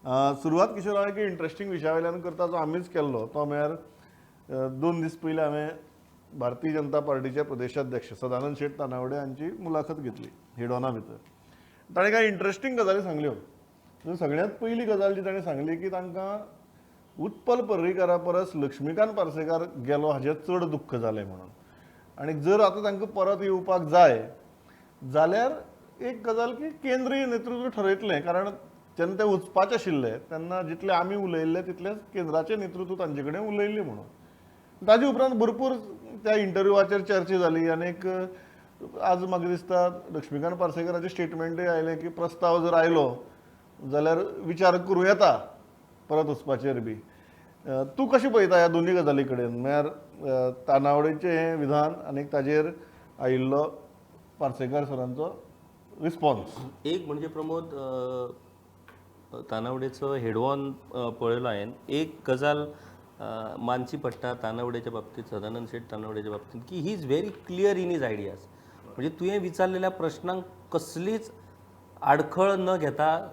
सुरवात किशोर हांवें की इंट्रस्टिंग विशया वयल्यान करता जो आमीच केल्लो तो म्हळ्यार 2 दीस पयलीं हांवें भारतीय जनता पार्टीचे प्रदेशाध्यक्ष सदानंद शेट तानावडे हांची मुलाखत घेतली हेडोना भितर. ताणें कांय इंट्रस्टिंग गजाली सांगल्यो. सगळ्यांत पयली गजाल जी ताणें सांगली की तांकां उत्पल पर्रीकारा परस लक्ष्मीकांत पार्सेकार गेलो हाचें चड दुख्ख जालें म्हणून. आनी जर आतां तांकां परत येवपाक जाय जाल्यार एक गजाल की केंद्रीय नेतृत्व ठरयतलें, कारण जेन्ना ते वचपाचे आशिल्ले तेन्ना जितले आमी उलयल्ले तितलेंच केंद्राचें नेतृत्व तांचे कडेन उलयल्लें म्हणून. ताजे उपरांत भरपूर त्या इंटरव्यूवाचेर चर्चा जाली आनी आज म्हाका दिसता लक्ष्मीकांत पार्सेकराचें स्टेटमेंटूय आयलें की प्रस्ताव जर आयलो जाल्यार विचार करूं येता परत वचपाचेर बी. तूं कशें पळयता ह्या दोनूय गजाली कडेन, म्हळ्यार तानावडेचें हें विधान आनी ताजेर आयिल्लो पार्सेकर सरांचो रिस्पॉन्स? एक म्हणजे प्रमोद तानावडेचो हेडवॉन पळयलो हांवें. एक गजाल मानची पडटा तानावडेच्या बाबतींत, सदानंद शेठ तानावडेच्या बाबतींत, की he is very clear in his ideas. म्हणजे तुवें विचारलेल्या प्रश्नांक कसलीच आडखळ न घेता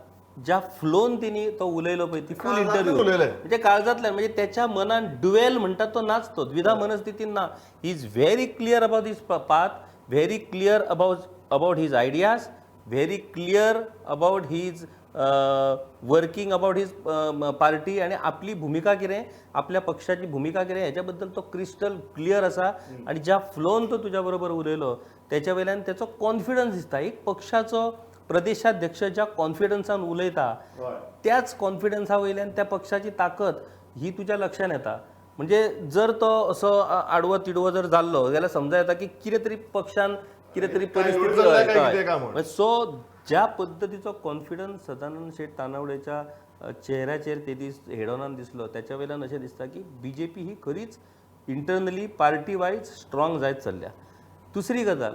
ज्या फ्लोन तिने तो उलयलो पळय ती फूल इंटरव्यू म्हणजे काळजांतल्यान, म्हणजे त्याच्या मनान ड्युएल म्हणटात तो नाच, तो द्विधा मनस्थितीन ना. He is very clear about this path, very clear about his ideas, very clear about his working about his party आनी आपली भूमिका कितें, आपल्या पक्षाची भूमिका कितें हेच्या बद्दल तो क्रिस्टल क्लियर आसा. आनी ज्या फ्लोन तो तुज्या बरोबर उलयलो त्याच्या वयल्यान त्याचो कॉन्फिडन्स दिसता. एक पक्षाचो प्रदेशाध्यक्ष ज्या कॉन्फिडन्सान उलयता त्याच कॉन्फिडन्सा वयल्यान त्या पक्षाची ताकद ही तुज्या लक्षात येता. म्हणजे जर तो असो आडवो तिडवो जर जाल्लो जाल्यार समजा येता की कितें तरी पक्षान कितें तरी परिस्थिती. सो ज्या पद्दतीचो कॉन्फिडन्स सदानंद शेठ तानावडेच्या चेहऱ्याचेर ते दीस हेडोनान दिसलो त्याच्या वयल्यान अशें दिसता की बीजेपी ही खरीच इंटरनली पार्टी वायज स्ट्रॉंग जायत चल्ल्या. दुसरी गजाल,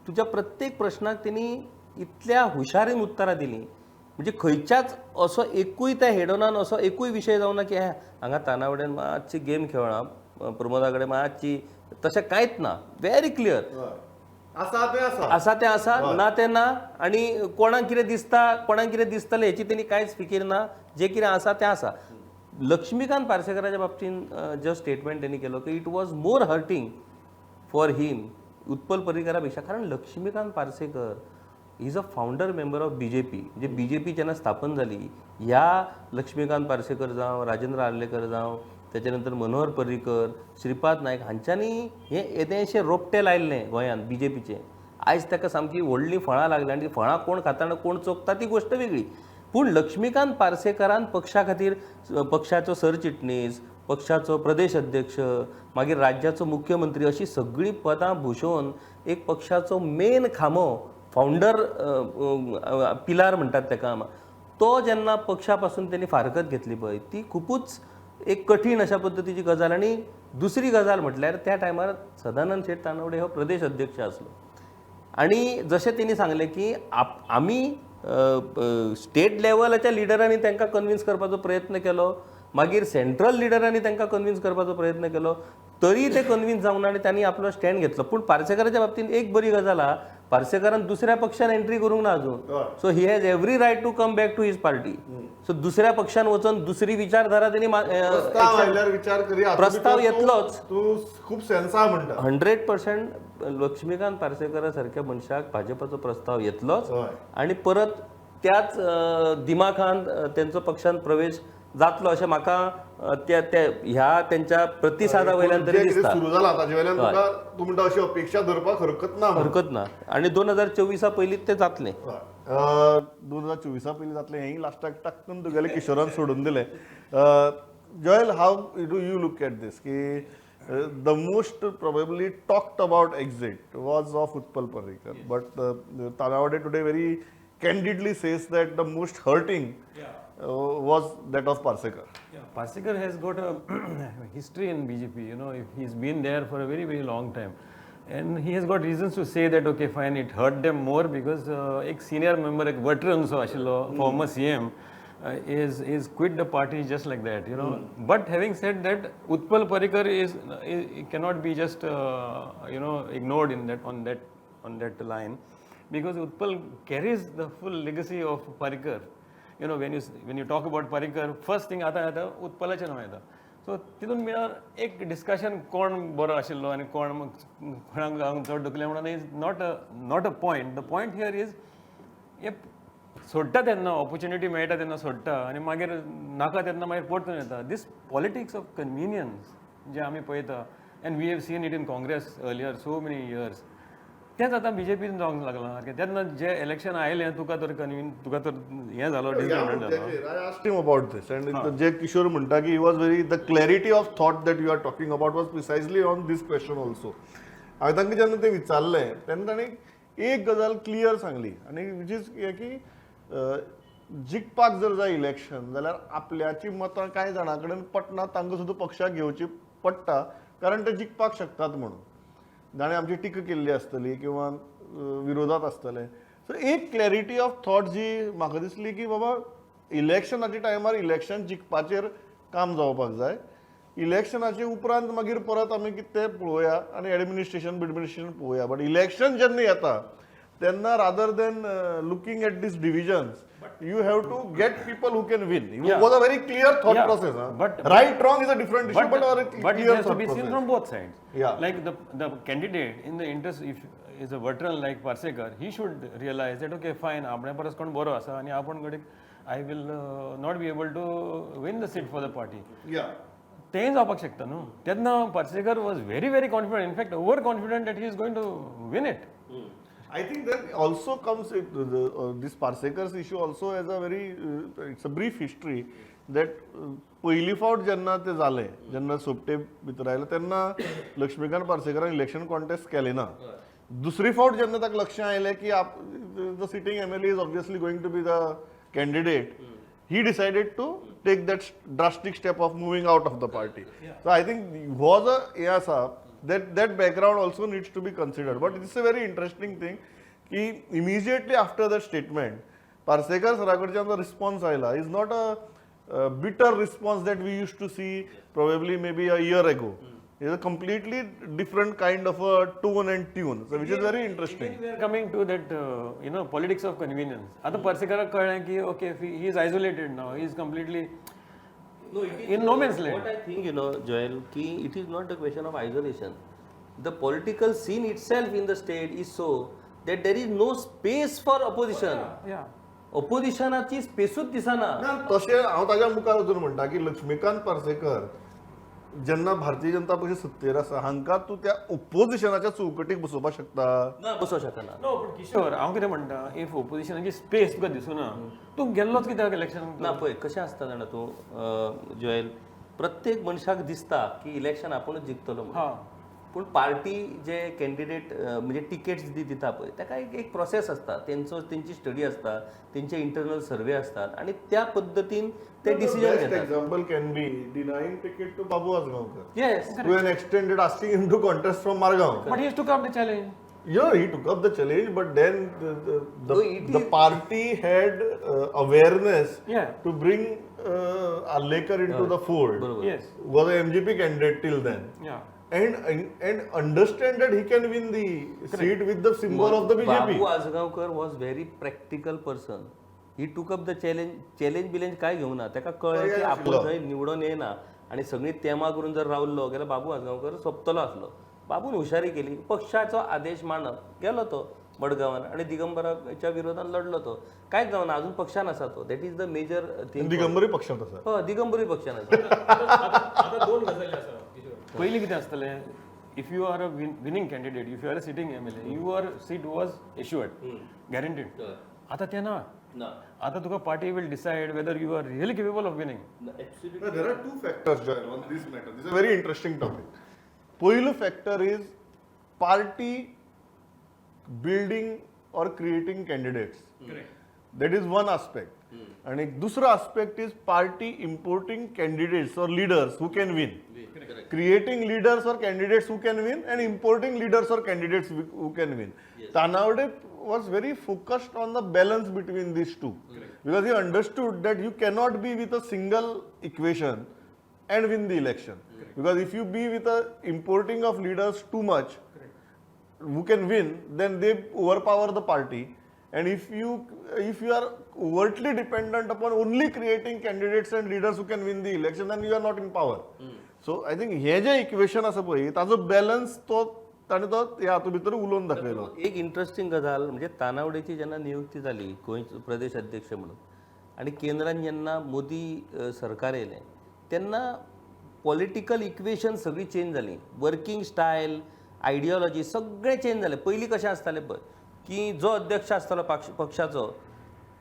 तुज्या प्रत्येक प्रश्नाक तेणी इतल्या हुशारीन उत्तरां दिलीं. म्हणजे खंयच्याच असो एकूय त्या हेडोनान असो एकूय विशय जावना की हांगा तानावडेन मातशी गेम खेळ्ळा, प्रमोदा कडेन मातशी, तशें कांयच ना. व्हेरी क्लियर आसा तें आसा, ना तें ना. आनी कोणाक कितें दिसता, कोणाक कितें दिसतलें हेची तेणी कांयच फिकीर ना. जें कितें आसा तें आसा. लक्ष्मीकांत पार्सेकराच्या बाबतीन जो स्टेटमेंट तेणी केलो की it was more hurting for him Utpal पर्रीकारा पेक्षा, कारण Laxmikant Parsekar is a founder member of BJP. म्हणजे बीजेपी जेन्ना स्थापन जाली, ह्या लक्ष्मीकांत पार्सेकर जावं, राजेंद्र आर्लेकर जावं, त्याच्या नंतर मनोहर पर्रीकर, श्रीपाद नायक हांच्यांनी हें येदेशें रोपटें लायिल्लें गोंयांत बीजेपीचें. आयज ताका सामकी व्हडलीं फळां लागल्या आनी ती फळां कोण खाता आनी कोण चोखता ती गोश्ट वेगळी. पूण लक्ष्मीकांत पार्सेकरान पक्षा खातीर पक्षाचो सरचिटणीस, पक्षाचो प्रदेश अध्यक्ष, मागीर राज्याचो मुख्यमंत्री अशीं सगळीं पदां भुशोवन एक पक्षाचो मेन खामो, फाउंडर पिलार म्हणटात ताका, तो जेन्ना पक्षा पासून तेणी फारकत घेतली पळय ती खुपूच एक कठीण अशा पद्दतीची गजाल. आनी दुसरी गजाल म्हटल्यार त्या टायमार सदानंद शेठ तानावडे हो प्रदेश अध्यक्ष आसलो आनी जशें तेणी सांगलें की आमी स्टेट लेवलाच्या लिडरांनी तांकां कन्विन्स करपाचो प्रयत्न केलो, मागीर सेंट्रल लिडरांनी तांकां कन्विन्स करपाचो प्रयत्न केलो, तरी ते कन्विन्स जावना आनी तांणी आपलो स्टँड घेतलो. पूण पार्सेकराच्या बाबतींत एक बरी गजाल आहा, पार्सेकरान दुसऱ्या पक्षान एंट्री करूंक ना अजून. So he has every right to come back to his party. So दुसऱ्या पक्षान वचून दुसरी विचारधारा तेणी प्रस्ताव येतलोच. 100% लक्ष्मीकांत पार्सेकरा सारख्या मनशाक भाजपाचो प्रस्ताव येतलोच आनी परत त्याच दिमाखान तेंचो पक्षान प्रवेश जातलो अशें म्हाका ह्या त्यांच्या प्रतिसादा वयल्यान तरी दिसता. हरकत ना आनी 2024 पयलींच ते जातलें. 2024 पयलीं जातलें हेंय लास्टाक टाकून तुगेले किशोरान सोडून दिलें. Joel, how do you look at this की the most probably talked about exit was of Utpal Parrikar, but Tanawade today very candidly says that the most hurting was that of Parsekar. Yeah, Parsekar has got a history in BJP. You know, he's been there for a very, very long time. And he has got reasons to say that, okay, fine, it hurt them more because एक senior member, एक veteran so ashilo, former CM, is quit the party just like that, you know. But having said that, Utpal Parrikar cannot be just ignored in that on that line, because Utpal carries the full legacy of Parrikar. You know when you talk about Parrikar first thing आतां उत्पलाचें नांव येता. So तितून मेळार एक discussion कोण बरो आशिल्लो आनी कोण कोणाक चड दुखलें म्हणून is not a point. The point here is हे सोडटा तेन्ना ऑपॉर्च्युनिटी मेळटा तेन्ना सोडटा आनी मागीर नाका तेन्ना मागीर परतून येता. दीस पॉलिटिक्स ऑफ कन्विनियन्स जे आमी पळयता and we have seen it in Congress earlier so many years, तेंच आतां बीजेपीन जावंक लागलां. तेन्ना जे इलेक्शन आयलें तुका तर तुका तर हें जालो डिसअपॉयंटमेंट जालो. I asked him about this, and Jay Kishore म्हणटा की he was very the clarity of thought that you are talking about was precisely on this question also. हांवें तांकां जेन्ना तें विचारलें तेन्ना ताणें एक गजाल क्लियर सांगली आनी विच इज की जिखपाक जर जाय इलेक्शन जाल्यार आपल्याची मतां कांय जाणां कडेन पटना तांकां सुद्दां पक्षाक घेवची पडटा कारण ते जिखपाक शकतात म्हणून. जाणें आमची टिका केल्ली आसतली किंवा विरोधात आसतले. सो एक क्लॅरिटी ऑफ थॉट जी म्हाका दिसली की बाबा इलेक्शनाच्या टायमार इलेक्शन जिखपाचेर काम जावपाक जाय. इलेक्शनाचे उपरांत मागीर परत आमी कितें तें पळोवया आनी एडमिनिस्ट्रेशन पळोवया. बट इलेक्शन जेन्ना येता तेन्ना rather than looking at this divisions you have to get people who can win. It was a very clear thought process. But right wrong is a different issue, but a it clear has to thought be seen process. from both sides. Yeah. Like the candidate in the interest, if is a veteran like Parsekar, he should realize that okay, fine, आपणे परस कोण बरो आसा आनी आपण कडेन I will not be able to win the seat for the party. Yeah. तें जावपाक शकता न्हू. तेन्ना Parsekar was very very confident, in fact overconfident that he is going to win it. I think that also comes this Parsekar's issue also as a very it's a brief history that पयली फावट जेन्ना ते जाले जेन्ना सोपटे भितर आयले तेन्ना Laxmikant पार्सेकरान election contest केलें ना. दुसरी फावट जेन्ना ताका लक्ष आयलें की the sitting MLA is obviously going to be the candidate, he decided to take that drastic step of moving out of the party. So I think was a that background also needs to be considered. But it's a very interesting thing ki immediately after that statement Parsekar saraकडच्यान जो response आयला is not a bitter response that we used to see probably maybe a year ago. It's a completely different kind of a tone and tune, so which is very interesting. We are coming to that politics of convenience. आता Parsekar कळ्ळें की okay, he is isolated now, he is completely in no man's land. What I think, Joel, ki it is not a question of isolation. The political scene itself in the state is so that there is no space for opposition. Yeah. Oppositionची स्पेसूच दिसना. तशें हांव ताज्या मुखार वचून म्हणटा की लक्ष्मीकांत पार्सेकर जेन्ना भारतीय जनता पक्ष सत्तेर आसा हांकां तूं त्या ओपोजिशनाच्या चौकटीक बसोवपाक शकता. ना बसोवंक शकना. No, but किशोर हांव कितें म्हणटा, इफ ओपोजिशनाची स्पेस तुका दिसना तूं गेल्लोच कित्याक इलेक्शन. ना पळय कशें आसता जाणा तूं जोएल, प्रत्येक मनशाक दिसता की इलेक्शन आपुणूच जिखतलो म्हणून. पूण पार्टी जे कॅन्डिडेट म्हणजे टिकेट्स दिता पळय ताका एक प्रोसेस आसता, तेंची स्टडी आसता, तेंचे इंटरनल सर्वे असतात आणि त्या पद्दतीन ते डिसिजन घेतात. Example can be denying ticket to Babu Ajgaonkar. Yes. To an extent, it asking him to contest from Margaon. But he took up the challenge. Yeah, he took up the challenge, but then the party had awareness to bring Arlekar into the fold. Yes. Was a MGP candidate till then. Yeah. And understand that he can win the seat with the symbol of the BJP. Babu Ajgaonkar was very practical person. He took up the challenge बिलेंज काय घेऊन ना. ताका कळ्ळें की आपण थंय निवडून येना आणि सगळी तेमा करून जर रावल्लो गेल्यार बाबू आजगावकर सोंपतलो आसलो. बाबून हुशारी केली, पक्षाचो आदेश मानप गेलो तो मडगांवान आणि दिगंबराच्या विरोधात लढलो तो. कांयच जावना, अजून पक्षान आसा तो. That is the major thing. दिगंबरी पक्षात आसा. हो, दिगंबरी पक्षान आसा. आता दोन गजाली आसा. पयलीं कितें आसतलें, if you are a winning candidate, if you are a sitting MLA, your seat was assured, guaranteed. आता तें ना. आता तुका party will decide whether you are really capable of winning. There are two factors, Joel, on this matter. This is a very interesting topic. पहिलं factor is party building or creating candidates. Correct. That is one aspect. And एक दुसरा aspect is party importing candidates or leaders who can win. Correct. Creating leaders or candidates who can win and importing leaders or candidates who can win. Yes. Tanawade was very focused on the balance between these two. Correct. Because he understood that you cannot be with a single equation and win the election. Correct. Because if you be with a importing of leaders too much, correct, who can win, then they overpower the party and if you are overtly dependent upon only creating candidates and leaders who can win the election, then you are not in power. So I think हे जे equation आसा पळय ताजो balance ताणें तो ह्या हातूंत भितर उलोवन दाखयलो. एक इंटरेस्टिंग गजाल म्हणजे तानावडेची जेन्ना नियुक्ती जाली गोंय प्रदेश अध्यक्ष म्हणून आणि केंद्रान जेन्ना मोदी सरकार येयलें तेन्ना पॉलिटिकल इक्वेशन सगळी चेंज जाली. वर्किंग स्टायल, आयडियोलॉजी सगळें चेंज जालें. पयलीं कशें आसतालें पळय की जो अध्यक्ष आसतालो पक्षाचो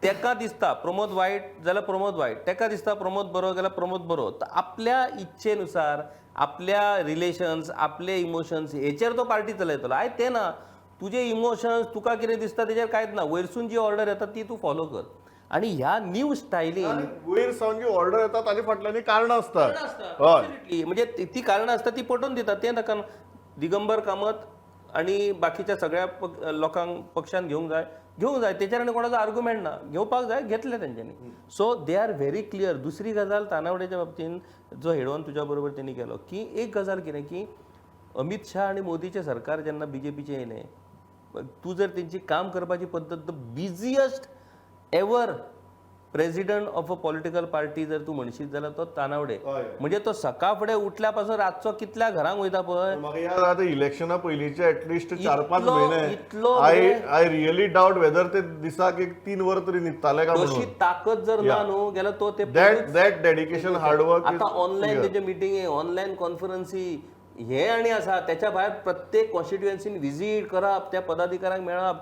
तेका दिसता प्रमोद वायट जाल्यार प्रमोद वायट, तेका दिसता प्रमोद बरो जाल्यार प्रमोद बरो. तर आपल्या इच्छेनुसार आपल्या रिलेशन्स, आपले इमोशन्स हेचेर तो पार्टी चलयतलो. आयज तें ना. तुजे इमोशन्स तुका कितें दिसता तेचेर कांयच ना. वयरसून जी ऑर्डर येता ती तूं फॉलो कर. आणि ह्या न्यू स्टायलीन वयर सावन जी ऑर्डर येता ताच्या फाटल्यान कारणां आसतात. हय, म्हणजे ती कारणां आसता ती पटोवन दितात. तें नाका दिगंबर कामत आणि बाकीच्या सगळ्या लोकांक पक्षान घेवंक जाय तेचेर आनी कोणाचो आर्ग्युमेंट ना. घेवपाक जाय घेतले तेंच्यांनी. So they are very clear. दुसरी गजाल तानावडेच्या बाबतीन जो हेडोवन तुज्या बरोबर तेणी केलो की एक गजाल कितें की अमित शाह आणि मोदीचे सरकार जेन्ना बीजेपीचे येयलें, तूं जर तेंची काम करपाची पद्दत the busiest ever president of a political party जर तूं म्हणशीत जाल्यार तो तानावडे. म्हणजे तो सकाळ फुडें उठल्या पासून रातचो कितल्या घरांक वयता पळय. म्हाका याद आतां इलेक्शना पयलींचे एटलिस्ट 4-5 इतलो म्हयने आय रियली डाउट वेदर ते दिसाक एक 3 वर तरी न्हिदताले काय तशी म्हणून. ताकद जर ना न्हू जाल्यार तो ते दॅट डेडिकेशन हार्डवर्क. आता ऑनलायन तेजे मिटिंगे, ऑनलायन कॉन्फरन्सी हे आनी आसा. त्याच्या भायर प्रत्येक कॉन्स्टिट्युएन्सीन विजीट करप, त्या पदाधिकाऱ्यांक मेळप,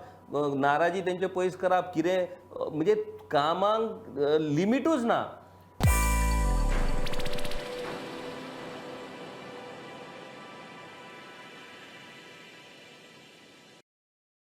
नाराजी तेंचे पयस करप, कितें म्हणजे कामांक लिमिटूच ना.